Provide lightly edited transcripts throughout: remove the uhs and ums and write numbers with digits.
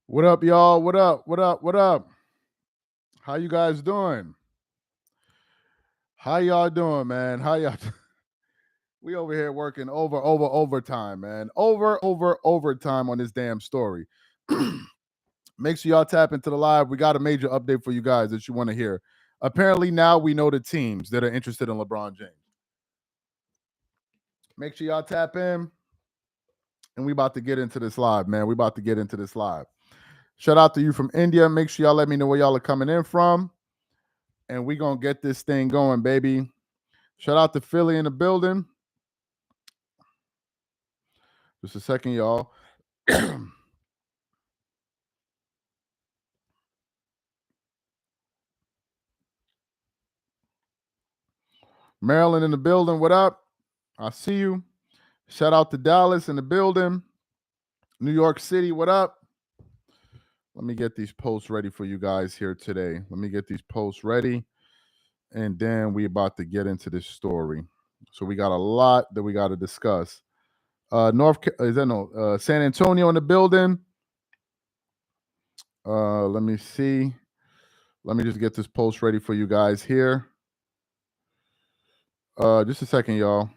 What up, y'all? What up? What up? What up? How you guys doing? How y'all doing, man? How y'all? We over here working overtime, man. Overtime on this damn story. Make sure y'all tap into the live. We got a major update for you guys that you want to hear. Apparently now we know the teams that are interested in LeBron James. Make sure y'all tap in. And we about to get into this live, man. We about to get into this live. Shout out to you from India. Make sure y'all let me know where y'all are coming in from. And we going to get this thing going, baby. Shout out to Philly in the building. Just a second, y'all. Maryland in the building. What up? I see you. Shout out to Dallas in the building. New York City. What up? Let me get these posts ready for you guys here today. Let me get these posts ready. And then we about to get into this story. So we got a lot that we got to discuss. San Antonio in the building. Let me see. Let me just get this post ready for you guys here. Just a second, y'all.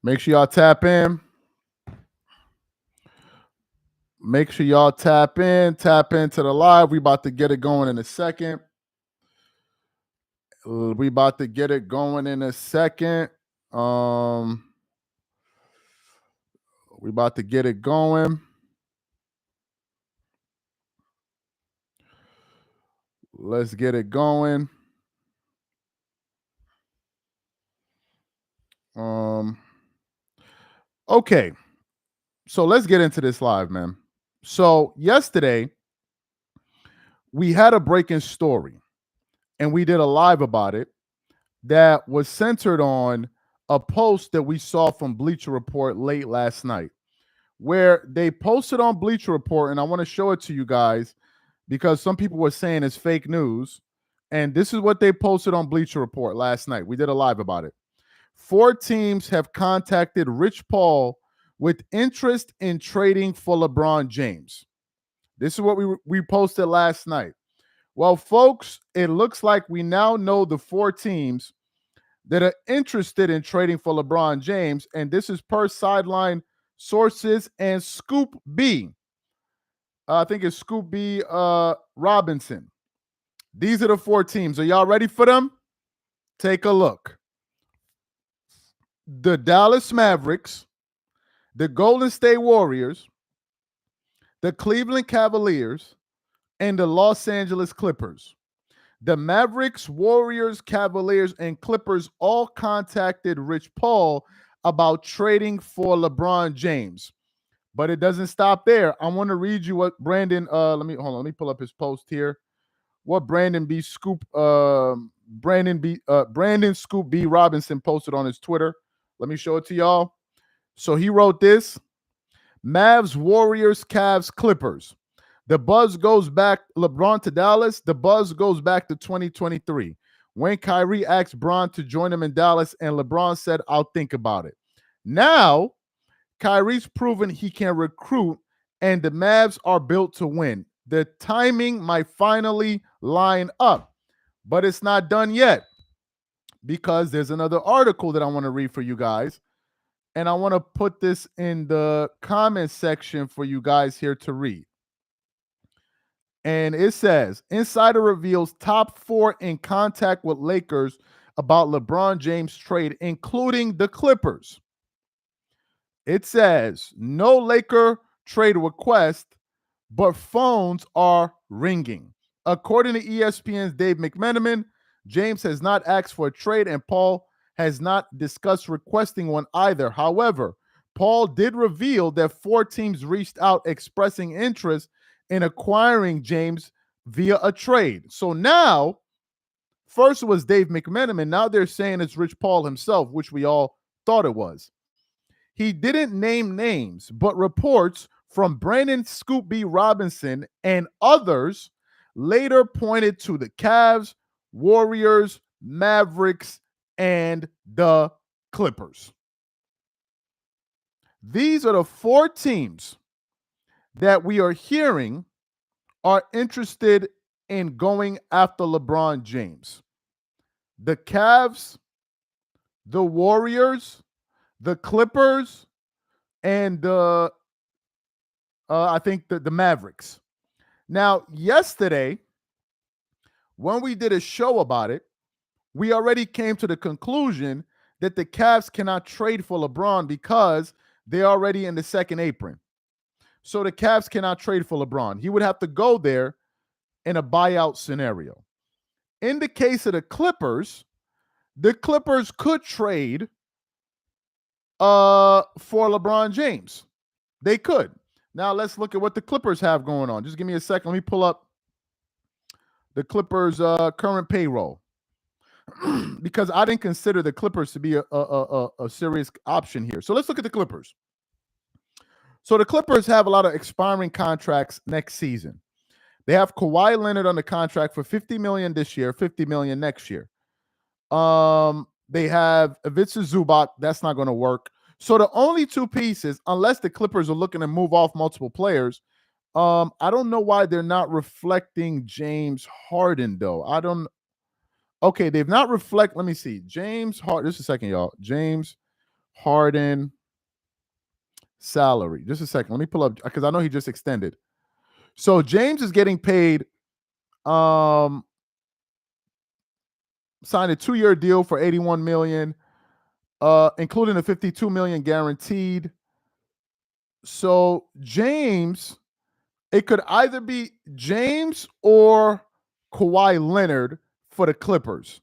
Make sure y'all tap in. Make sure y'all tap into the live. We about to get it going in a second. We about to get it going in a second. We about to get it going. Let's get it going. Okay. So let's get into this live, man. So yesterday, we had a breaking story, and we did a live about it that was centered on a post that we saw from Bleacher Report late last night, where they posted on Bleacher Report, and I want to show it to you guys because some people were saying it's fake news, and this is what they posted on Bleacher Report last night. We did a live about it. 4 teams have contacted Rich Paul with interest in trading for LeBron James. This is what we posted last night. Well, folks, it looks like we now know the 4 teams that are interested in trading for LeBron James, and this is per Sideline Sources and Scoop B. I think it's Scoop B Robinson. These are the 4 teams. Are y'all ready for them? Take a look. The Dallas Mavericks, the Golden State Warriors, the Cleveland Cavaliers, and the Los Angeles Clippers. The Mavericks, Warriors, Cavaliers, and Clippers all contacted Rich Paul about trading for LeBron James. But it doesn't stop there. I want to read you what Brandon, let me pull up his post here. What Brandon Scoop B Robinson posted on his Twitter. Let me show it to y'all. So he wrote this: Mavs, Warriors, Cavs, Clippers. The buzz goes back, LeBron to Dallas. The buzz goes back to 2023 when Kyrie asked Bron to join him in Dallas, and LeBron said, I'll think about it. Now, Kyrie's proven he can recruit, and the Mavs are built to win. The timing might finally line up, but it's not done yet because there's another article that I want to read for you guys, and I want to put this in the comment section for you guys here to read. And it says, Insider reveals top 4 in contact with Lakers about LeBron James trade, including the Clippers. It says, no Laker trade request, but phones are ringing. According to ESPN's Dave McMenamin, James has not asked for a trade, and Paul has not discussed requesting one either. However, Paul did reveal that 4 teams reached out expressing interest in acquiring James via a trade. So now, first it was Dave McMenamin. Now they're saying it's Rich Paul himself, which we all thought it was. He didn't name names, but reports from Brandon Scoop B. Robinson and others later pointed to the Cavs, Warriors, Mavericks, and the Clippers. These are the 4 teams that we are hearing are interested in going after LeBron James. The Cavs, the Warriors, the Clippers, and I think the Mavericks. Now, yesterday, when we did a show about it, we already came to the conclusion that the Cavs cannot trade for LeBron because they're already in the second apron. So the Cavs cannot trade for LeBron. He would have to go there in a buyout scenario. In the case of the Clippers could trade for LeBron James. They could. Now let's look at what the Clippers have going on. Just give me a second. Let me pull up the Clippers' current payroll because I didn't consider the Clippers to be a serious option here. So let's look at the Clippers. So the Clippers have a lot of expiring contracts next season. They have Kawhi Leonard on the contract for $50 million this year, $50 million next year. They have Ivica Zubac. That's not going to work. So the only 2 pieces, unless the Clippers are looking to move off multiple players, I don't know why they're not reflecting James Harden, though. Okay, they've not reflect. Let me see. James Harden. Just a second, y'all. James Harden salary. Just a second. Let me pull up because I know he just extended. So James is getting paid, signed a 2-year deal for $81 million, including a $52 million guaranteed. So James, it could either be James or Kawhi Leonard for the Clippers.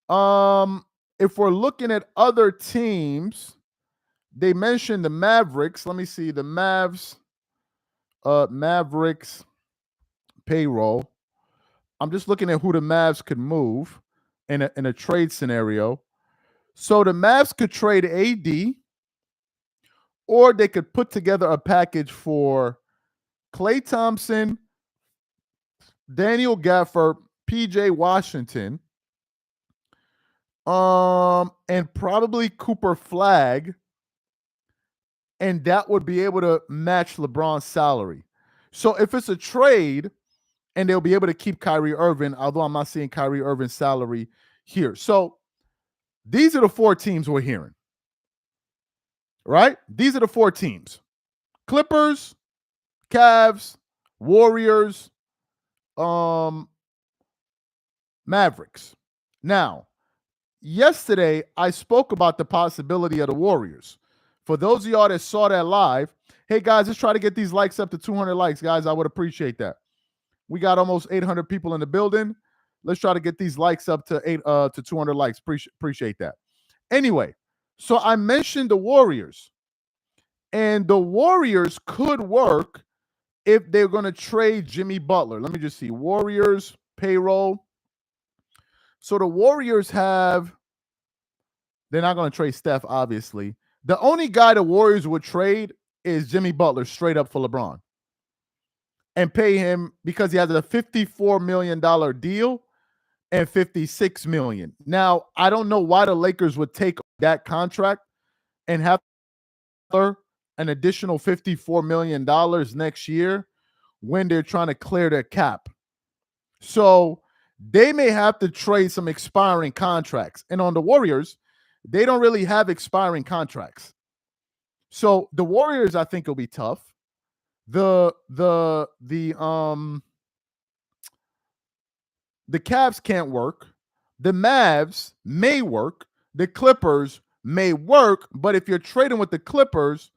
If we're looking at other teams, they mentioned the Mavericks. Let me see the Mavericks payroll. I'm just looking at who the Mavs could move in a trade scenario. So the Mavs could trade AD, or they could put together a package for Klay Thompson, Daniel Gafford, PJ Washington, and probably Cooper Flagg, and that would be able to match LeBron's salary. So if it's a trade, and they'll be able to keep Kyrie Irving, although I'm not seeing Kyrie Irving's salary here. So these are the 4 teams we're hearing, right? These are the 4 teams: Clippers, Cavs, Warriors, Mavericks. Now, yesterday, I spoke about the possibility of the Warriors. For those of y'all that saw that live, hey, guys, let's try to get these likes up to 200 likes, guys. I would appreciate that. We got almost 800 people in the building. Let's try to get these likes up to 200 likes. Appreciate that. Anyway, so I mentioned the Warriors. And the Warriors could work if they're going to trade Jimmy Butler. Let me just see. Warriors payroll. So the Warriors they're not going to trade Steph, obviously. The only guy the Warriors would trade is Jimmy Butler straight up for LeBron and pay him because he has a $54 million deal and $56 million. Now, I don't know why the Lakers would take that contract and have an additional $54 million next year when they're trying to clear their cap. So they may have to trade some expiring contracts. And on the Warriors, they don't really have expiring contracts. So the Warriors, I think, will be tough. The Cavs can't work. The Mavs may work. The Clippers may work. But if you're trading with the Clippers,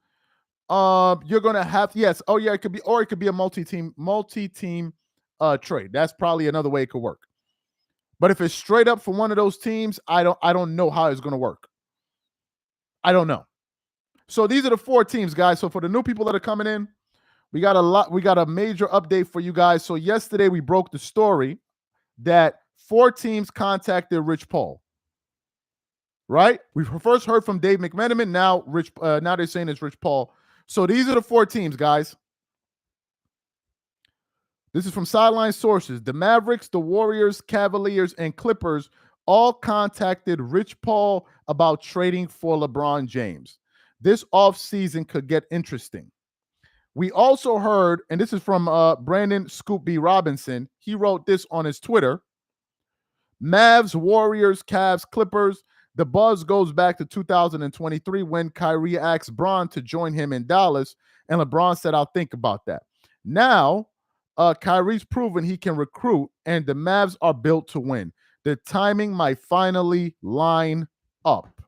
you're gonna have it could be a multi-team trade. That's probably another way it could work. But if it's straight up for one of those teams, I don't know how it's gonna work. I don't know. So these are the 4 teams, guys. So for the new people that are coming in, we got a major update for you guys. So yesterday we broke the story that 4 teams contacted Rich Paul. Right? We first heard from Dave McMenamin. Now they're saying it's Rich Paul. So these are the 4 teams, guys. This is from sideline sources. The Mavericks, the Warriors, Cavaliers, and Clippers all contacted Rich Paul about trading for LeBron James. This offseason could get interesting. We also heard, and this is from Brandon Scoop B. Robinson. He wrote this on his Twitter. Mavs, Warriors, Cavs, Clippers. The buzz goes back to 2023 when Kyrie asked Bron to join him in Dallas, and LeBron said, "I'll think about that." Now, Kyrie's proven he can recruit, and the Mavs are built to win. The timing might finally line up.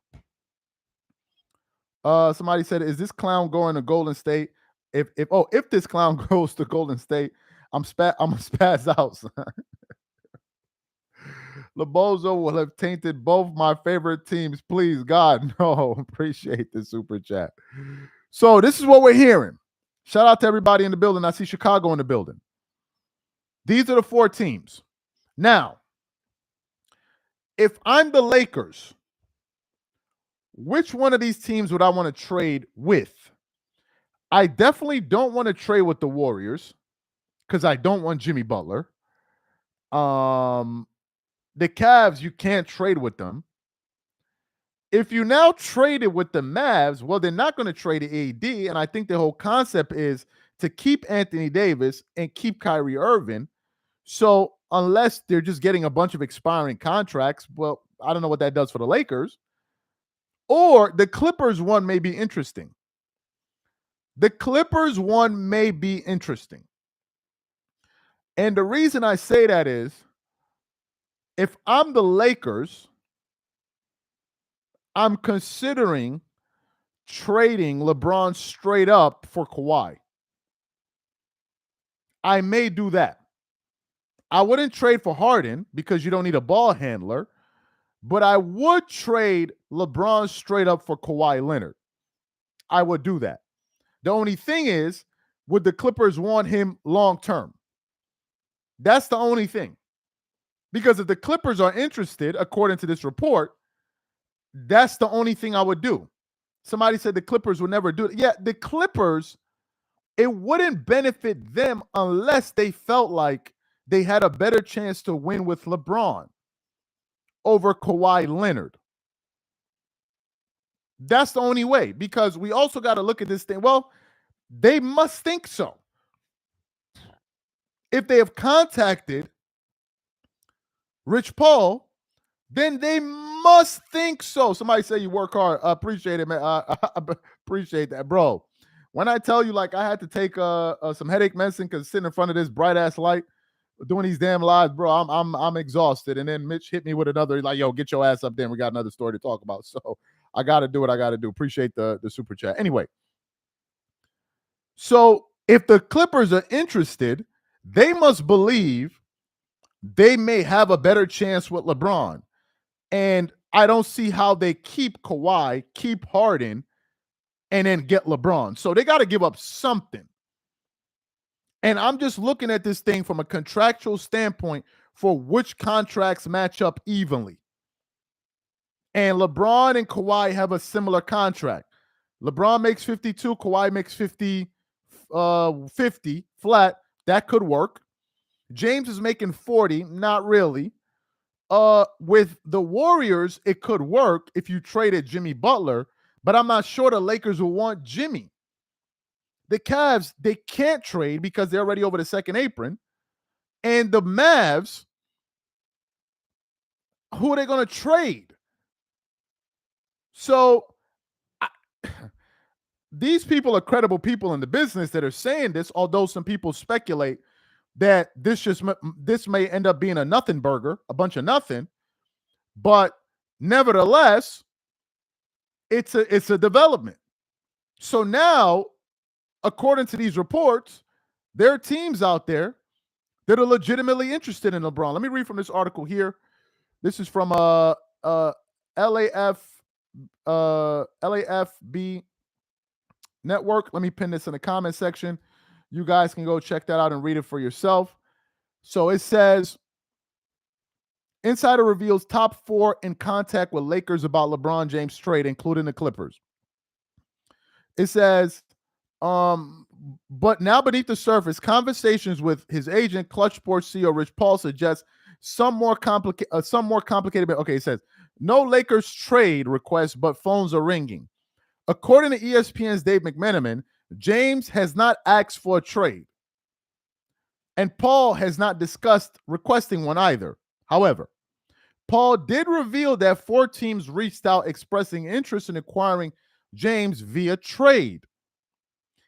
Somebody said, "Is this clown going to Golden State?" If this clown goes to Golden State, I'm gonna spaz out. LeBozo will have tainted both my favorite teams. Please, God, no. Appreciate the super chat. So this is what we're hearing. Shout out to everybody in the building. I see Chicago in the building. These are the 4 teams. Now, if I'm the Lakers, which one of these teams would I want to trade with? I definitely don't want to trade with the Warriors because I don't want Jimmy Butler. The Cavs, you can't trade with them. If you now trade it with the Mavs, well, they're not going to trade AD, and I think the whole concept is to keep Anthony Davis and keep Kyrie Irving. So unless they're just getting a bunch of expiring contracts, well, I don't know what that does for the Lakers. Or the Clippers one may be interesting. The Clippers one may be interesting. And the reason I say that is, if I'm the Lakers, I'm considering trading LeBron straight up for Kawhi. I may do that. I wouldn't trade for Harden because you don't need a ball handler, but I would trade LeBron straight up for Kawhi Leonard. I would do that. The only thing is, would the Clippers want him long term? That's the only thing. Because if the Clippers are interested, according to this report, that's the only thing I would do. Somebody said the Clippers would never do it. Yeah, the Clippers, it wouldn't benefit them unless they felt like they had a better chance to win with LeBron over Kawhi Leonard. That's the only way, because we also got to look at this thing. Well, they must think so. If they have contacted Rich Paul, then they must think so. Somebody say you work hard. Appreciate it, man. Appreciate that, bro. When I tell you, like, I had to take some headache medicine because sitting in front of this bright ass light, doing these damn lives, bro, I'm exhausted. And then Mitch hit me with another, like, yo, get your ass up there. We got another story to talk about. So I got to do what I got to do. Appreciate the super chat. Anyway, so if the Clippers are interested, they must believe they may have a better chance with LeBron. And I don't see how they keep Kawhi, keep Harden, and then get LeBron. So they got to give up something. And I'm just looking at this thing from a contractual standpoint for which contracts match up evenly. And LeBron and Kawhi have a similar contract. LeBron makes 52, Kawhi makes 50 flat. That could work. James is making 40, not really. With the Warriors, it could work if you traded Jimmy Butler, but I'm not sure the Lakers will want Jimmy. The Cavs, they can't trade because they're already over the second apron. And the Mavs, who are they going to trade? So these people are credible people in the business that are saying this, although some people speculate that this may end up being a nothing burger, a bunch of nothing. But nevertheless, it's a development. So now, according to these reports, there are teams out there that are legitimately interested in LeBron. Let me read from this article here. This is from LAFB Network. Let me pin this in the comment section. You guys can go check that out and read it for yourself. So it says, Insider reveals top 4 in contact with Lakers about LeBron James trade, including the Clippers. It says, But now beneath the surface, conversations with his agent, Clutch Sports CEO Rich Paul, suggest some more complicated. Okay, it says no Lakers trade request, but phones are ringing. According to ESPN's Dave McMenamin, James has not asked for a trade, and Paul has not discussed requesting one either. However, Paul did reveal that 4 teams reached out expressing interest in acquiring James via trade.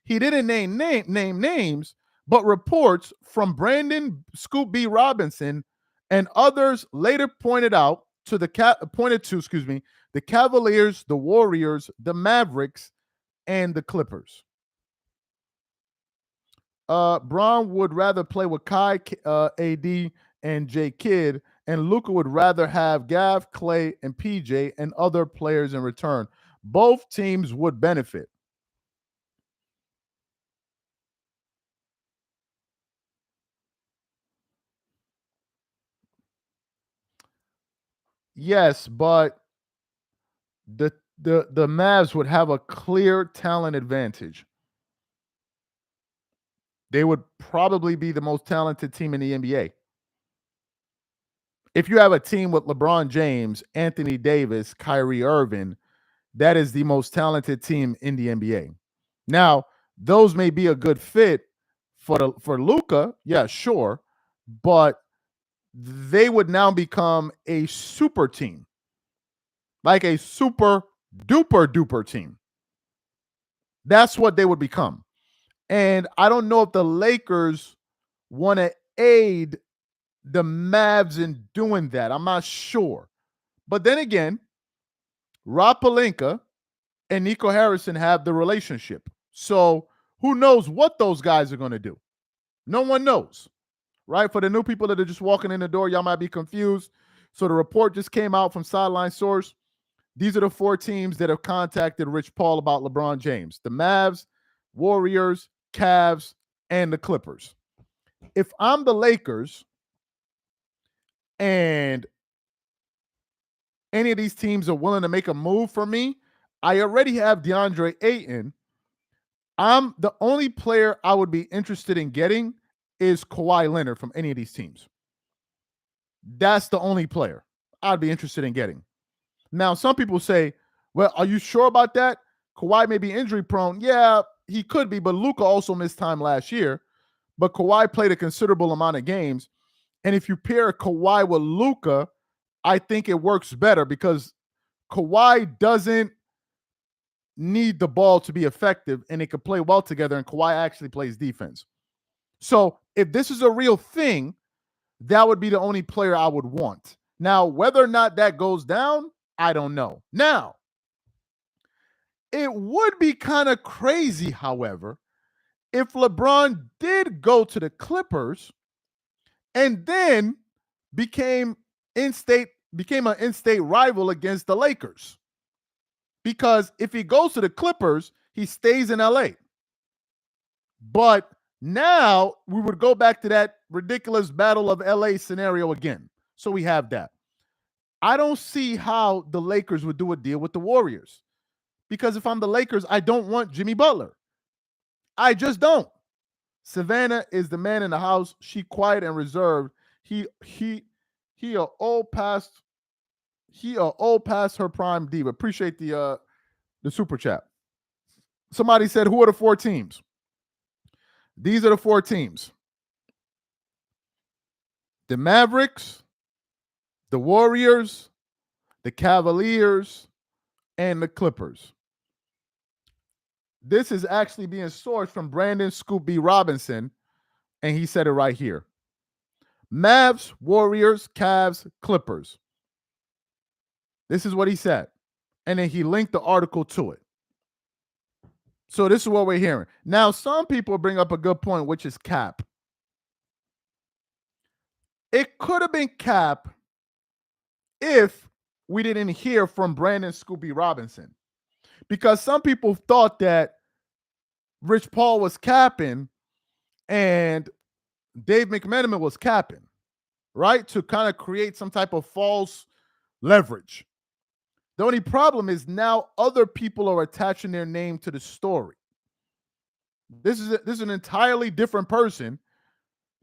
He didn't name names, but reports from Brandon Scoop B. Robinson and others later pointed to the Cavaliers, the Warriors, the Mavericks, and the Clippers. Braun would rather play with Kai, AD, and J. Kidd, and Luka would rather have Gav, Clay, and PJ and other players in return. Both teams would benefit. Yes, but the Mavs would have a clear talent advantage. They would probably be the most talented team in the NBA. If you have a team with LeBron James, Anthony Davis, Kyrie Irving, that is the most talented team in the NBA. Now, those may be a good fit for Luka, yeah, sure, but they would now become a super team, like a super duper team. That's what they would become. And I don't know if the Lakers want to aid the Mavs in doing that. I'm not sure. But then again, Rob Pelinka and Nico Harrison have the relationship. So who knows what those guys are going to do? No one knows, right? For the new people that are just walking in the door, y'all might be confused. So the report just came out from Sideline Source. These are the 4 teams that have contacted Rich Paul about LeBron James: the Mavs, Warriors, Cavs, and the Clippers. If I'm the Lakers and any of these teams are willing to make a move for me, I already have DeAndre Ayton. I'm the only player I would be interested in getting is Kawhi Leonard from any of these teams. That's the only player I'd be interested in getting. Now, some people say, well, are you sure about that? Kawhi may be injury prone. Yeah, he could be, but Luka also missed time last year. But Kawhi played a considerable amount of games. And if you pair Kawhi with Luka, I think it works better because Kawhi doesn't need the ball to be effective and they could play well together, and Kawhi actually plays defense. So if this is a real thing, that would be the only player I would want. Now, whether or not that goes down, I don't know. Now, it would be kind of crazy, however, if LeBron did go to the Clippers and then became an in-state rival against the Lakers. Because if he goes to the Clippers, he stays in LA. But now we would go back to that ridiculous battle of LA scenario again. So we have that. I don't see how the Lakers would do a deal with the Warriors. Because if I'm the Lakers, I don't want Jimmy Butler. I just don't. Savannah is the man in the house. She quiet and reserved. He a old past her prime diva. Appreciate the super chat. Somebody said, who are the 4 teams? These are the 4 teams: the Mavericks, the Warriors, the Cavaliers, and the Clippers. This is actually being sourced from Brandon Scoop B. Robinson, and he said it right here. Mavs, Warriors, Cavs, Clippers. This is what he said. And then he linked the article to it. So this is what we're hearing. Now, some people bring up a good point, which is Cap. It could have been Cap if we didn't hear from Brandon Scooby Robinson. Because some people thought that Rich Paul was capping and Dave McMenamin was capping, right? To kind of create some type of false leverage. The only problem is now other people are attaching their name to the story. This is an entirely different person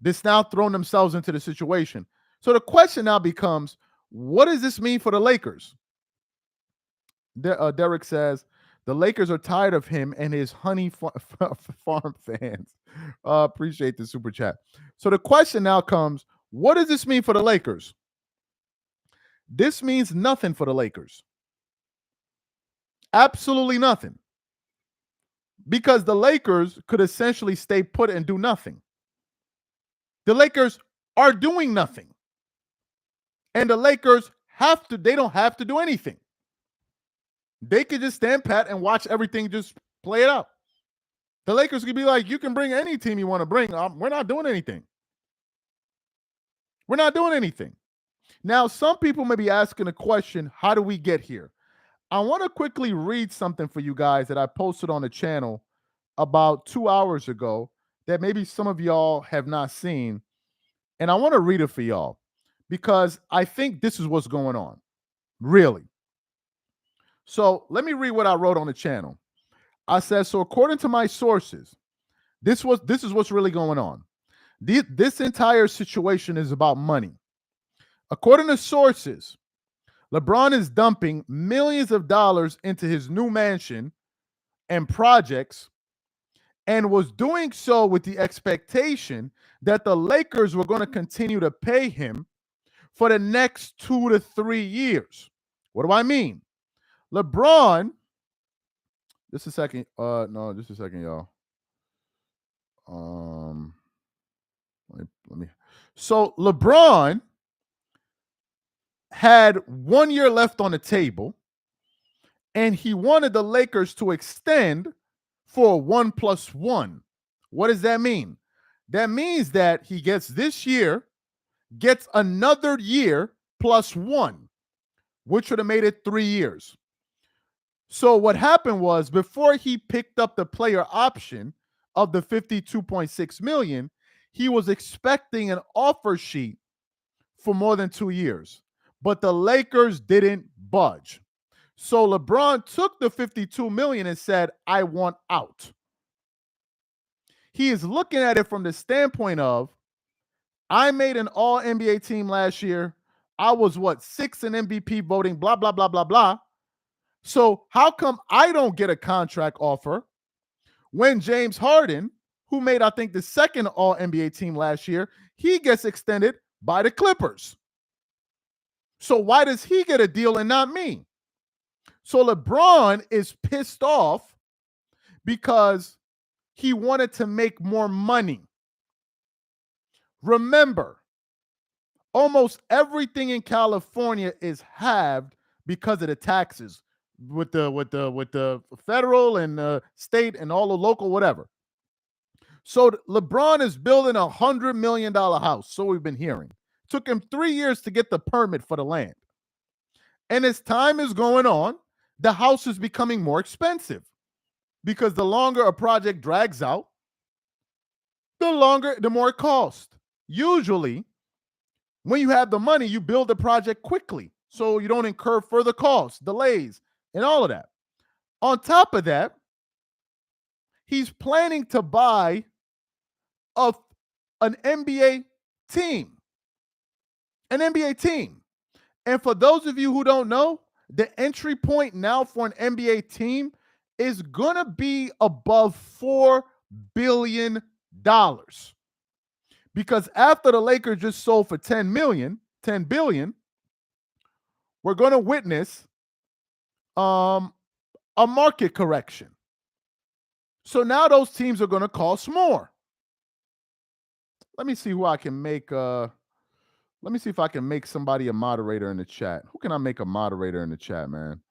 that's now thrown themselves into the situation. So the question now becomes, what does this mean for the Lakers? Derek says the Lakers are tired of him and his farm fans. Appreciate the super chat. So the question now comes, what does this mean for the Lakers? This means nothing for the Lakers. Absolutely nothing. Because the Lakers could essentially stay put and do nothing. The Lakers are doing nothing. And the Lakers they don't have to do anything. They could just stand pat and watch everything just play it out. The Lakers could be like, you can bring any team you want to bring. We're not doing anything. We're not doing anything. Now, some people may be asking a question, how do we get here? I want to quickly read something for you guys that I posted on the channel about 2 hours ago that maybe some of y'all have not seen. And I want to read it for y'all because I think this is what's going on. Really. So let me read what I wrote on the channel. I said, so according to my sources, this is what's really going on. This entire situation is about money. According to sources, LeBron is dumping millions of dollars into his new mansion and projects and was doing so with the expectation that the Lakers were going to continue to pay him for the next 2 to 3 years. What do I mean? LeBron, just a second. No, just a second, y'all. Let me. So LeBron had 1 year left on the table, and he wanted the Lakers to extend for 1+1. What does that mean? That means that he gets this year, gets another year +1, which would have made it 3 years. So what happened was, before he picked up the player option of the $52.6 million, he was expecting an offer sheet for more than 2 years. But the Lakers didn't budge. So LeBron took the $52 million and said, I want out. He is looking at it from the standpoint of, I made an all-NBA team last year. I was, 6th in MVP voting, blah, blah, blah, blah, blah. So how come I don't get a contract offer when James Harden, who made, I think, the second all-NBA team last year, he gets extended by the Clippers? So why does he get a deal and not me? So LeBron is pissed off because he wanted to make more money. Remember, almost everything in California is halved because of the taxes with the federal and state and all the local whatever. So LeBron is building $100 million house. So we've been hearing. Took him 3 years to get the permit for the land. And as time is going on, the house is becoming more expensive because the longer a project drags out, the more it costs. Usually, when you have the money, you build the project quickly so you don't incur further costs, delays, and all of that. On top of that, he's planning to buy an NBA team. An NBA team. And for those of you who don't know, the entry point now for an NBA team is going to be above $4 billion. Because after the Lakers just sold for $10 billion, we're going to witness a market correction. So now those teams are going to cost more. Let me see who I can make. Let me see if I can make somebody a moderator in the chat. Who can I make a moderator in the chat, man?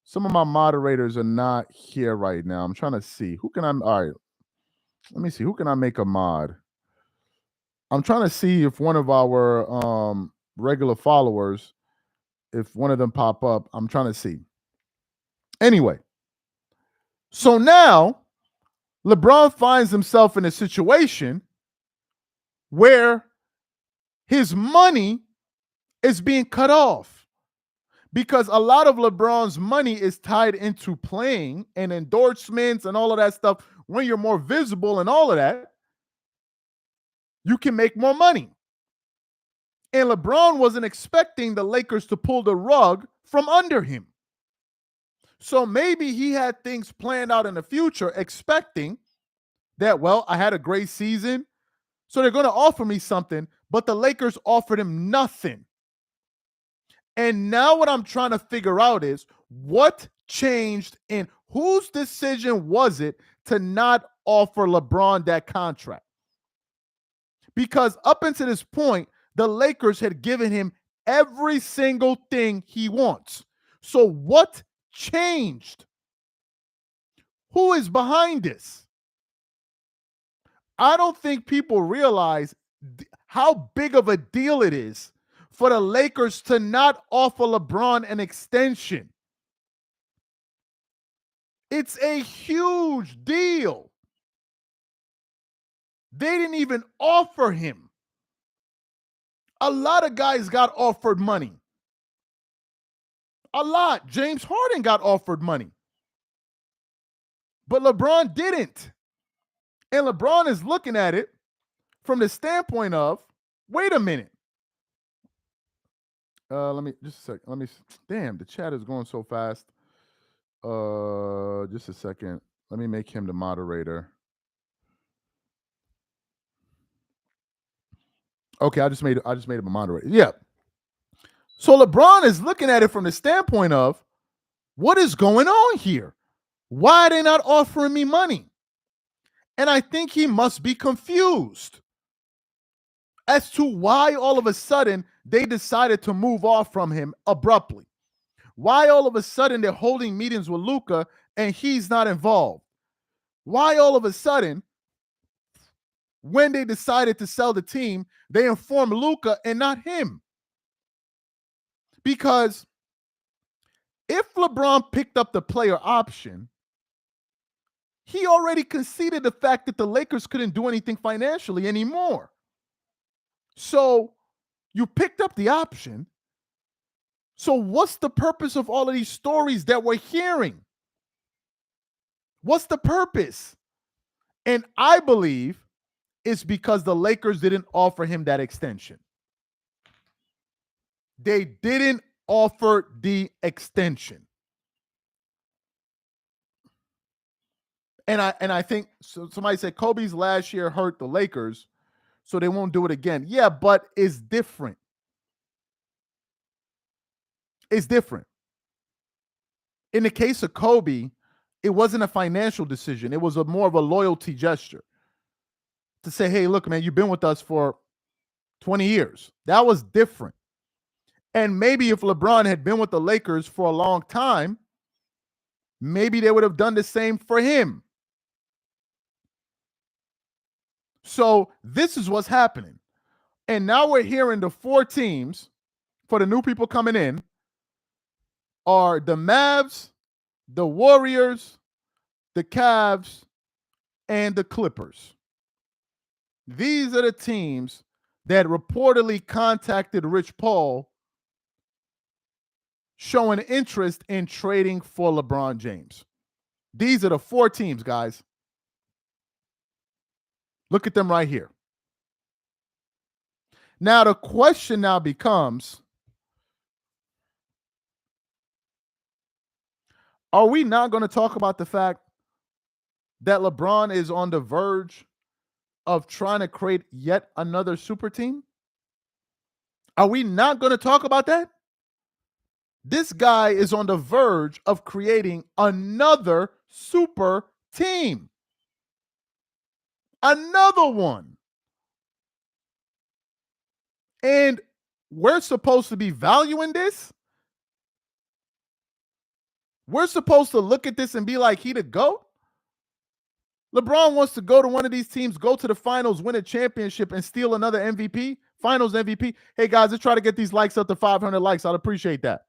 Some of my moderators are not here right now. I'm trying to see. Who can I? All right. Let me see. Who can I make a mod? I'm trying to see if one of our regular followers, if one of them pop up. I'm trying to see. Anyway, so now LeBron finds himself in a situation where his money is being cut off because a lot of LeBron's money is tied into playing and endorsements and all of that stuff, when you're more visible and all of that, you can make more money. And LeBron wasn't expecting the Lakers to pull the rug from under him. So maybe he had things planned out in the future, expecting that, well, I had a great season, so they're going to offer me something, but the Lakers offered him nothing. And now what I'm trying to figure out is what changed and whose decision was it to not offer LeBron that contract? Because up until this point, the Lakers had given him every single thing he wants. So what changed? Who is behind this? I don't think people realize how big of a deal it is for the Lakers to not offer LeBron an extension. It's a huge deal. They didn't even offer him. A lot of guys got offered money. A lot. James Harden got offered money. But LeBron didn't. And LeBron is looking at it from the standpoint of, wait a minute. Let me just a second. Damn, the chat is going so fast. Just a second. Let me make him the moderator. Okay, I just made him a moderator. Yeah. So LeBron is looking at it from the standpoint of, what is going on here? Why are they not offering me money? And I think he must be confused as to why all of a sudden they decided to move off from him abruptly. Why all of a sudden they're holding meetings with Luka and he's not involved? Why all of a sudden, when they decided to sell the team, they informed Luka and not him? Because if LeBron picked up the player option, he already conceded the fact that the Lakers couldn't do anything financially anymore. So you picked up the option. So what's the purpose of all of these stories that we're hearing? What's the purpose? And I believe it's because the Lakers didn't offer him that extension. They didn't offer the extension. And I think so. Somebody said Kobe's last year hurt the Lakers, so they won't do it again. Yeah, but it's different. It's different. In the case of Kobe, it wasn't a financial decision. It was more of a loyalty gesture to say, hey, look, man, you've been with us for 20 years. That was different. And maybe if LeBron had been with the Lakers for a long time, maybe they would have done the same for him. So this is what's happening. And now we're hearing the four teams, for the new people coming in, are the Mavs, the Warriors, the Cavs, and the Clippers. These are the teams that reportedly contacted Rich Paul showing interest in trading for LeBron James. These are the four teams, guys. Look at them right here. Now, the question now becomes, are we not going to talk about the fact that LeBron is on the verge of trying to create yet another super team? Are we not going to talk about that? This guy is on the verge of creating another super team. Another one. And we're supposed to be valuing this? We're supposed to look at this and be like, he the GOAT? LeBron wants to go to one of these teams, go to the finals, win a championship, and steal another MVP, finals MVP. Hey, guys, let's try to get these likes up to 500 likes. I'd appreciate that.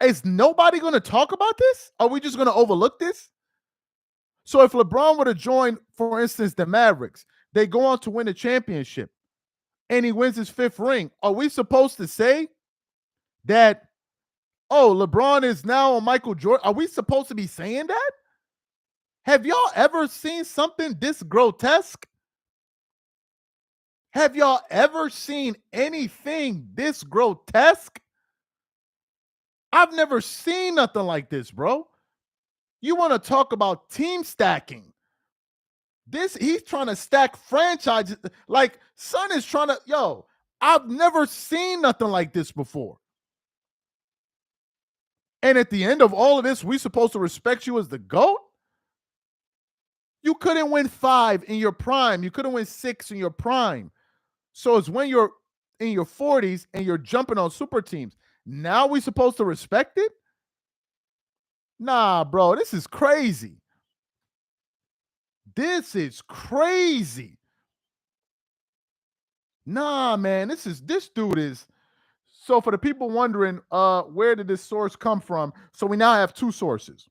Is nobody going to talk about this? Are we just going to overlook this? So if LeBron were to join, for instance, the Mavericks, they go on to win a championship, and he wins his fifth ring, are we supposed to say that, oh, LeBron is now on Michael Jordan? Are we supposed to be saying that? Have y'all ever seen something this grotesque? Have y'all ever seen anything this grotesque? I've never seen nothing like this, bro. You want to talk about team stacking? He's trying to stack franchises. Like Son is trying to, yo, I've never seen nothing like this before. And at the end of all of this, we supposed to respect you as the GOAT? You couldn't win 5 in your prime. You couldn't win 6 in your prime. So it's when you're in your 40s and you're jumping on super teams. Now we supposed to respect it? Nah, bro, this is crazy. This is crazy. Nah, man, this dude is. So for the people wondering, where did this source come from? So we now have 2 sources.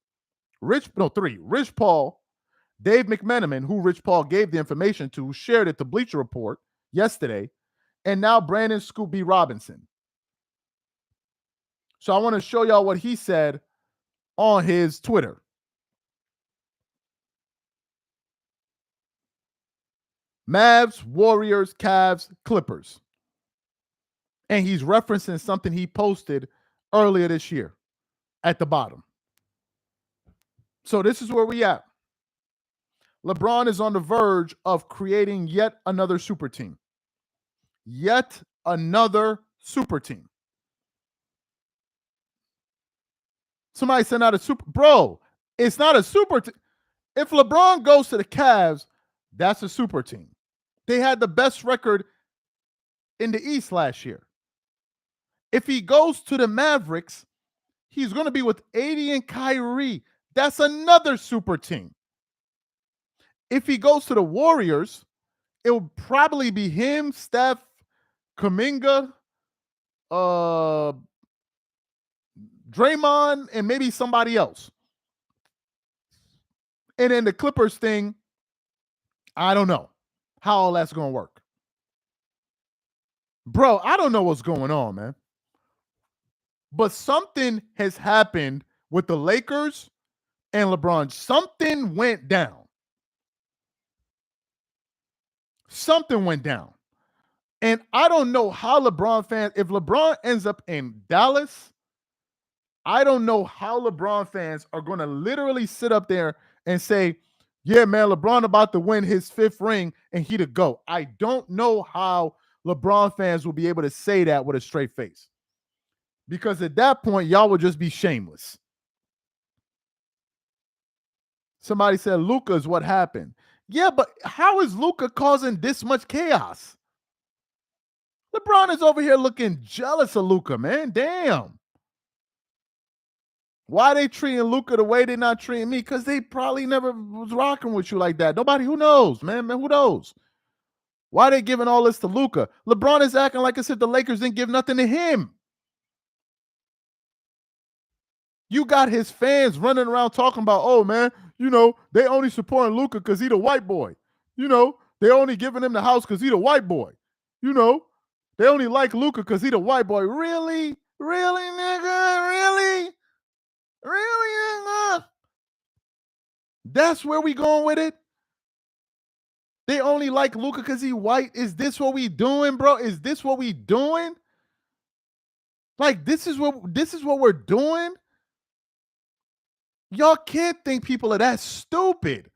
3. Rich Paul, Dave McMenamin, who Rich Paul gave the information to, shared it to Bleacher Report yesterday, and now Brandon Scoop B. Robinson. So I want to show y'all what he said on his Twitter. Mavs, Warriors, Cavs, Clippers. And he's referencing something he posted earlier this year at the bottom. So this is where we at. LeBron is on the verge of creating yet another super team. Yet another super team. Somebody sent out a super. Bro, it's not a super team. If LeBron goes to the Cavs, that's a super team. They had the best record in the East last year. If he goes to the Mavericks, he's going to be with AD and Kyrie. That's another super team. If he goes to the Warriors, it will probably be him, Steph, Kuminga, Draymond, and maybe somebody else. And then the Clippers thing, I don't know how all that's going to work. Bro, I don't know what's going on, man. But something has happened with the Lakers and LeBron. Something went down. Something went down. And I don't know how LeBron fans, if LeBron ends up in Dallas, I don't know how LeBron fans are going to literally sit up there and say, yeah, man, LeBron about to win his 5th ring and he to go. I don't know how LeBron fans will be able to say that with a straight face. Because at that point, y'all would just be shameless. Somebody said Luka is what happened. Yeah, but how is Luka causing this much chaos? LeBron is over here looking jealous of Luka, man. Damn. Why they treating Luka the way they're not treating me? Because they probably never was rocking with you like that. Nobody, who knows, man, who knows? Why they giving all this to Luka? LeBron is acting like as if the Lakers didn't give nothing to him. You got his fans running around talking about, oh, man, they only supporting Luka because he the white boy. They only giving him the house because he the white boy. They only like Luka because he the white boy. Really? Really, nigga? Really? Really, nigga? That's where we going with it? They only like Luka because he white? Is this what we doing, bro? Is this what we doing? Like, this is what we're doing? Y'all can't think people are that stupid.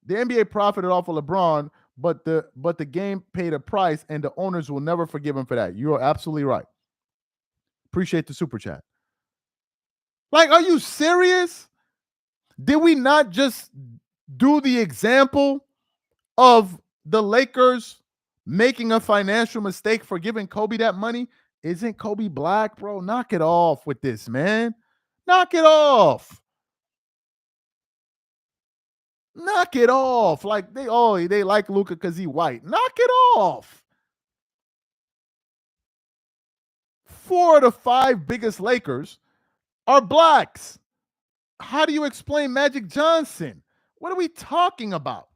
The NBA profited off of LeBron, but the game paid a price, and the owners will never forgive him for that. You are absolutely right. Appreciate the super chat. Like, are you serious? Did we not just do the example of the Lakers making a financial mistake for giving Kobe that money? Isn't Kobe black, bro? Knock it off with this, man. Knock it off. Knock it off. Like they like Luka because he white. Knock it off. 4 of the 5 biggest Lakers are blacks. How do you explain Magic Johnson? What are we talking about?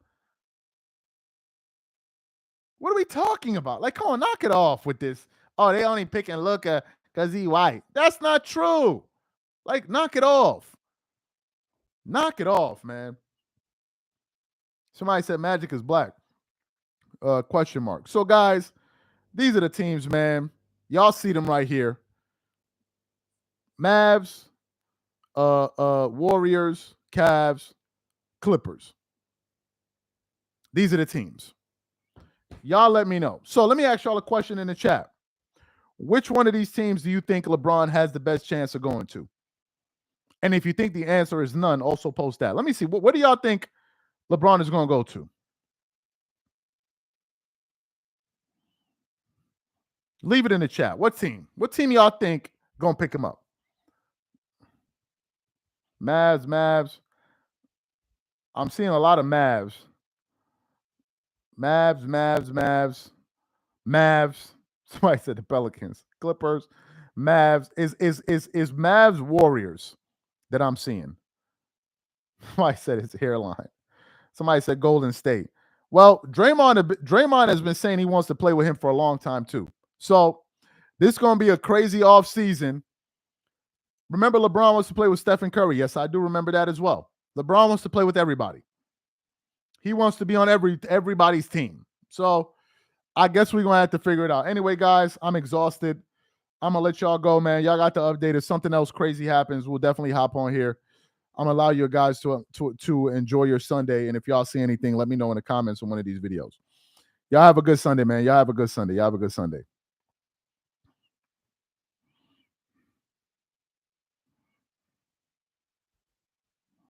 What are we talking about? Like, come on, knock it off with this. Oh, they only picking Luka because he white. That's not true. Like, knock it off. Knock it off, man. Somebody said Magic is black. Question mark. So, guys, these are the teams, man. Y'all see them right here. Mavs, Warriors, Cavs, Clippers. These are the teams. Y'all let me know. So let me ask y'all a question in the chat. Which one of these teams do you think LeBron has the best chance of going to? And if you think the answer is none, also post that. Let me see. What do y'all think LeBron is going to go to? Leave it in the chat. What team? What team y'all think going to pick him up? Mavs. I'm seeing a lot of Mavs. Mavs. Somebody said the Pelicans, Clippers, Mavs. Is Mavs Warriors that I'm seeing? Somebody said it's hairline. Somebody said Golden State. Well, Draymond has been saying he wants to play with him for a long time too. So this is going to be a crazy off season. Remember, LeBron wants to play with Stephen Curry. Yes, I do remember that as well. LeBron wants to play with everybody. He wants to be on everybody's team. So I guess we're going to have to figure it out. Anyway, guys, I'm exhausted. I'm going to let y'all go, man. Y'all got to update. If something else crazy happens, we'll definitely hop on here. I'm going to allow you guys to enjoy your Sunday. And if y'all see anything, let me know in the comments on one of these videos. Y'all have a good Sunday, man. Y'all have a good Sunday.